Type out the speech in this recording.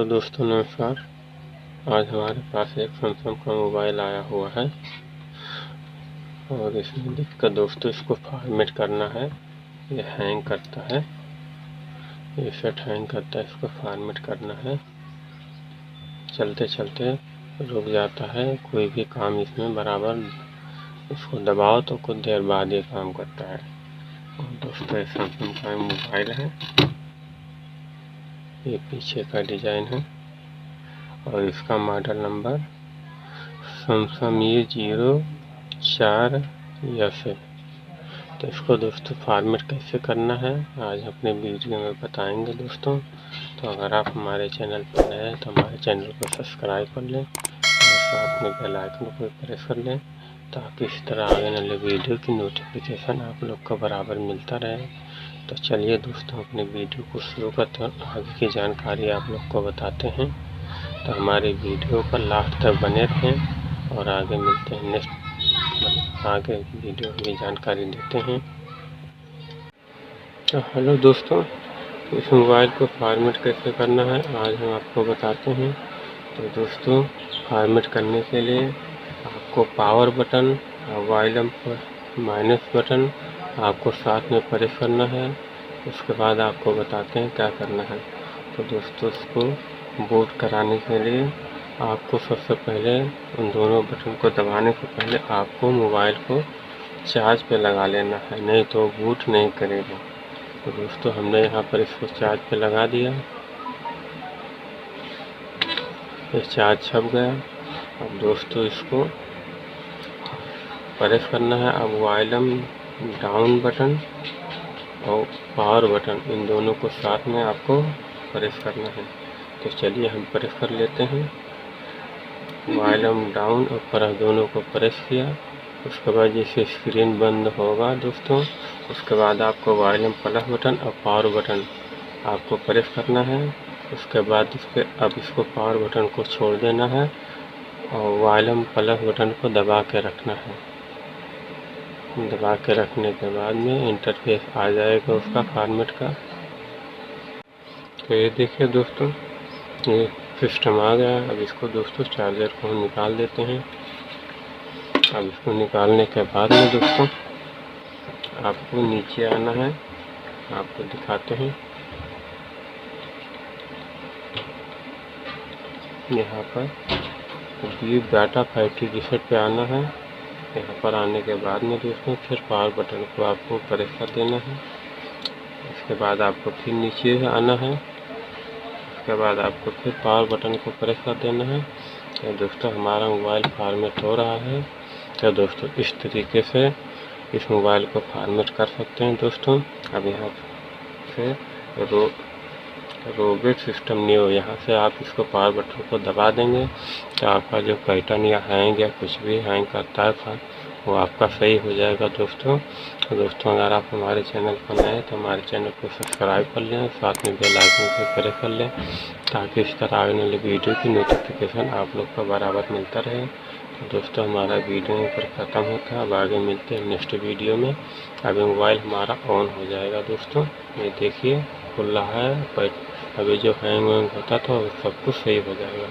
दोस्तों नमस्कार। आज हमारे पास एक सैमसंग का मोबाइल आया हुआ है और इसमें दिक्कत दोस्तों इसको फॉर्मेट करना है। ये हैंग करता है, ये सेट हैंग करता है, इसको फॉर्मेट करना है। चलते चलते रुक जाता है, कोई भी काम इसमें बराबर इसको दबाओ तो कुछ देर बाद ये काम करता है। और दोस्तों ये सैमसंग का मोबाइल है, ये पीछे का डिज़ाइन है और इसका मॉडल नंबर सैमसंग E04S है। तो इसको दोस्तों फॉर्मेट कैसे करना है आज अपने वीडियो में बताएंगे दोस्तों। तो अगर आप हमारे चैनल पर नए हैं तो हमारे चैनल को सब्सक्राइब कर लें और साथ में बेल आइकन को प्रेस कर लें ताकि इस तरह आगे वाले वीडियो की नोटिफिकेशन आप लोग को बराबर मिलता रहे। तो चलिए दोस्तों अपने वीडियो को शुरू करते हैं, आगे की जानकारी आप लोग को बताते हैं। तो हमारे वीडियो पर लास्ट तक बने रहें और आगे मिलते हैं नेक्स्ट आगे वीडियो की जानकारी देते हैं। तो हेलो दोस्तों, इस मोबाइल को फॉर्मेट कैसे करना है आज हम आपको बताते हैं। तो दोस्तों फॉर्मेट करने के लिए आपको पावर बटन और वॉल्यूम माइनस बटन आपको साथ में प्रेस करना है। उसके बाद आपको बताते हैं क्या करना है। तो दोस्तों इसको बूट कराने के लिए आपको सबसे पहले उन दोनों बटन को दबाने से पहले आपको मोबाइल को चार्ज पे लगा लेना है, नहीं तो बूट नहीं करेगा। तो दोस्तों हमने यहाँ पर इसको चार्ज पे लगा दिया, ये चार्ज छप गया। अब दोस्तों इसको प्रेस करना है। अब वॉल्यूम डाउन बटन और पावर बटन इन दोनों को साथ में आपको प्रेस करना है। तो चलिए हम प्रेस कर लेते हैं। वॉल्यूम डाउन और प्लस दोनों को प्रेस किया। उसके बाद जैसे स्क्रीन बंद होगा दोस्तों, उसके बाद आपको वॉल्यूम प्लस बटन और पावर बटन आपको प्रेस करना है। उसके बाद इसको पावर बटन को छोड़ देना है और वॉल्यूम प्लस बटन को दबा के रखना है। दबा के रखने के बाद में इंटरफेस आ जाएगा उसका फॉर्मेट का। तो ये देखिए दोस्तों ये सिस्टम आ गया। अब इसको दोस्तों चार्जर को हम निकाल देते हैं। अब इसको निकालने के बाद में दोस्तों आपको नीचे आना है, आपको दिखाते हैं। यहाँ पर गिव डाटा 5G रीसेट पे आना है। यहाँ पर आने के बाद में दोस्तों फिर पावर बटन को आपको प्रेस कर देना है। इसके बाद आपको फिर नीचे आना है, उसके बाद आपको फिर पावर बटन को प्रेस कर देना है। तो दोस्तों हमारा मोबाइल फॉर्मेट हो रहा है। तो दोस्तों इस तरीके से इस मोबाइल को फॉर्मेट कर सकते हैं दोस्तों। अब यहाँ से रोबोट सिस्टम न्यू, यहाँ से आप इसको पावर बटन को दबा देंगे तो आपका जो पैटर्न या हैंग या कुछ भी हैंग करता है वो आपका सही हो जाएगा दोस्तों। तो दोस्तों अगर आप हमारे चैनल पर नए हैं तो हमारे चैनल को सब्सक्राइब कर लें, साथ में बेल आइकन को प्रेस कर लें ताकि इस तरह आने वाली वीडियो की नोटिफिकेशन आप लोग को बराबर मिलता रहे। तो दोस्तों हमारा वीडियो पर ख़त्म होता है, अब आगे मिलते हैं नेक्स्ट वीडियो में। अभी मोबाइल हमारा ऑन हो जाएगा दोस्तों, ये देखिए खुल रहा है। अभी जो हैंग वैंग होता था वो सब कुछ सही हो जाएगा।